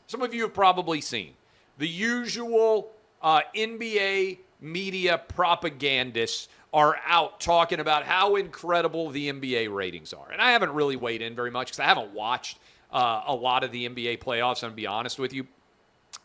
Some of you have probably seen the usual NBA media propagandists are out talking about how incredible the NBA ratings are. And I haven't really weighed in very much because I haven't watched a lot of the NBA playoffs, I'm going to be honest with you.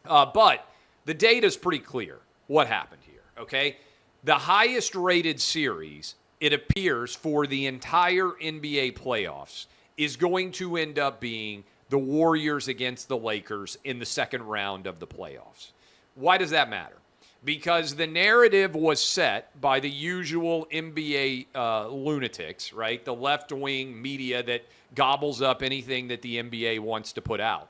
But the data is pretty clear what happened here, okay? The highest rated series, it appears, for the entire NBA playoffs is going to end up being the Warriors against the Lakers in the second round of the playoffs. Why does that matter? Because the narrative was set by the usual NBA lunatics, right? The left-wing media that gobbles up anything that the NBA wants to put out.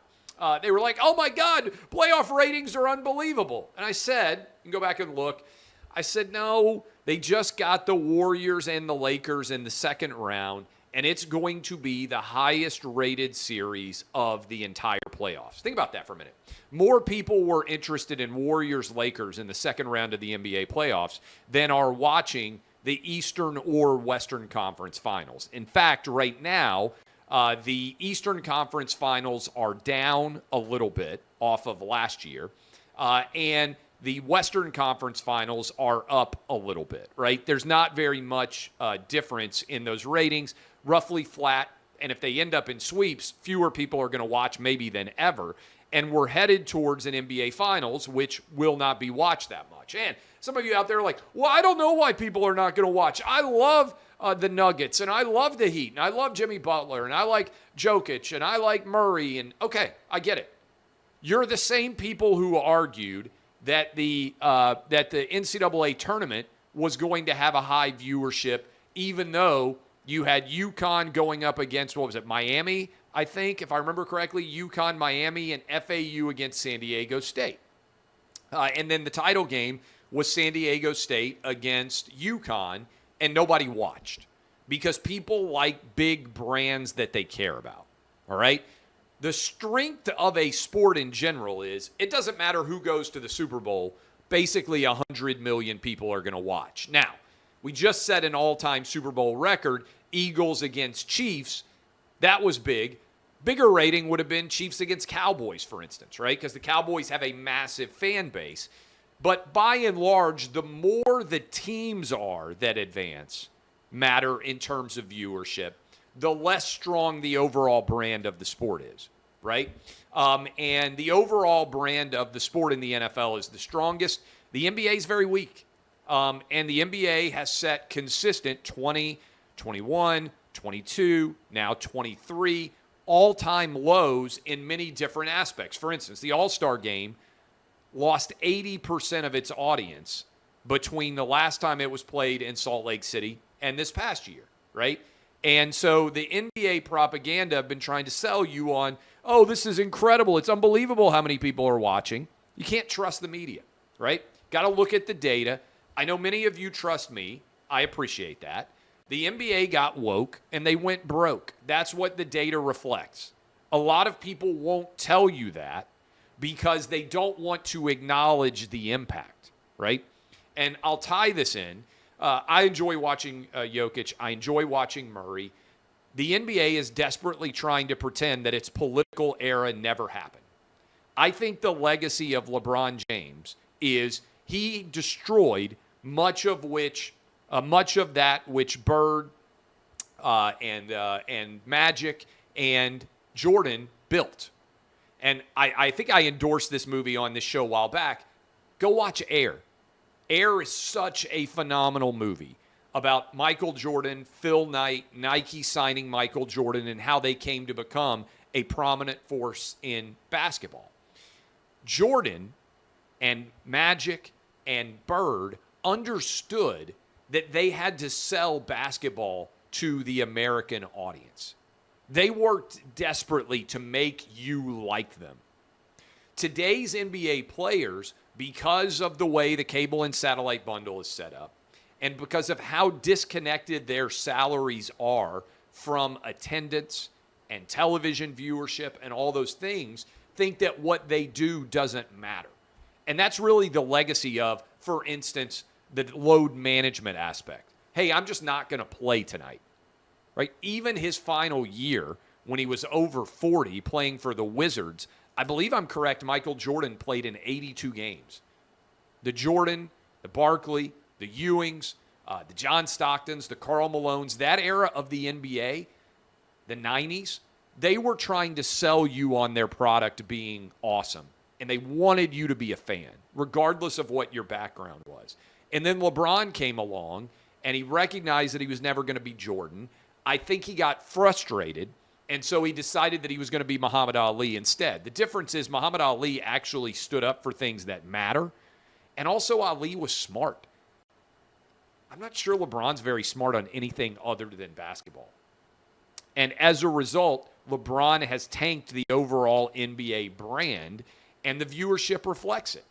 They were like, oh my God, playoff ratings are unbelievable. And I said, you can go back and look, I said, no, they just got the Warriors and the Lakers in the second round, and it's going to be the highest rated series of the entire playoffs. Think about that for a minute. More people were interested in Warriors-Lakers in the second round of the NBA playoffs than are watching the Eastern or Western Conference Finals. In fact, right now, the Eastern Conference Finals are down a little bit off of last year, and the Western Conference Finals are up a little bit, right? There's not very much difference in those ratings, roughly flat, and if they end up in sweeps, fewer people are going to watch maybe than ever, and we're headed towards an NBA Finals, which will not be watched that much. And some of you out there are like, well, I don't know why people are not going to watch. I love the Nuggets, and I love the Heat, and I love Jimmy Butler, and I like Jokic, and I like Murray, and okay, I get it. You're the same people who argued that the NCAA tournament was going to have a high viewership, even though you had UConn going up against, what was it, Miami, I think, if I remember correctly, UConn, Miami, and FAU against San Diego State. And then the title game was San Diego State against UConn, and nobody watched because people like big brands that they care about, all right? The strength of a sport in general is it doesn't matter who goes to the Super Bowl, basically 100 million people are going to watch. Now, we just set an all-time Super Bowl record, Eagles against Chiefs. That was big. Bigger rating would have been Chiefs against Cowboys, for instance, right? Because the Cowboys have a massive fan base. But by and large, the more the teams are that advance matter in terms of viewership, the less strong the overall brand of the sport is, right? And the overall brand of the sport in the NFL is the strongest. The NBA is very weak. And the NBA has set consistent 20, 21, 22, now 23 all-time lows in many different aspects. For instance, the All-Star Game lost 80% of its audience between the last time it was played in Salt Lake City and this past year, right? And so the NBA propaganda have been trying to sell you on, oh, this is incredible. It's unbelievable how many people are watching. You can't trust the media, right? Got to look at the data. I know many of you trust me. I appreciate that. The NBA got woke and they went broke. That's what the data reflects. A lot of people won't tell you that because they don't want to acknowledge the impact, right? And I'll tie this in. I enjoy watching Jokic. I enjoy watching Murray. The NBA is desperately trying to pretend that its political era never happened. I think the legacy of LeBron James is he destroyed much of that which Bird and Magic and Jordan built. And I think I endorsed this movie on this show a while back. Go watch Air. Air is such a phenomenal movie about Michael Jordan, Phil Knight, Nike signing Michael Jordan, and how they came to become a prominent force in basketball. Jordan and Magic and Bird understood that they had to sell basketball to the American audience. They worked desperately to make you like them. Today's NBA players, because of the way the cable and satellite bundle is set up, and because of how disconnected their salaries are from attendance and television viewership and all those things, think that what they do doesn't matter. And that's really the legacy of, for instance, the load management aspect. Hey, I'm just not going to play tonight, right? Even his final year, when he was over 40 playing for the Wizards, I believe I'm correct, Michael Jordan played in 82 games. The Jordan, the Barkley, the Ewings, the John Stocktons, the Karl Malones, that era of the NBA, the 90s, they were trying to sell you on their product being awesome. And they wanted you to be a fan, regardless of what your background was. And then LeBron came along, and he recognized that he was never going to be Jordan. I think he got frustrated, and so he decided that he was going to be Muhammad Ali instead. The difference is Muhammad Ali actually stood up for things that matter, and also Ali was smart. I'm not sure LeBron's very smart on anything other than basketball. And as a result, LeBron has tanked the overall NBA brand, and the viewership reflects it.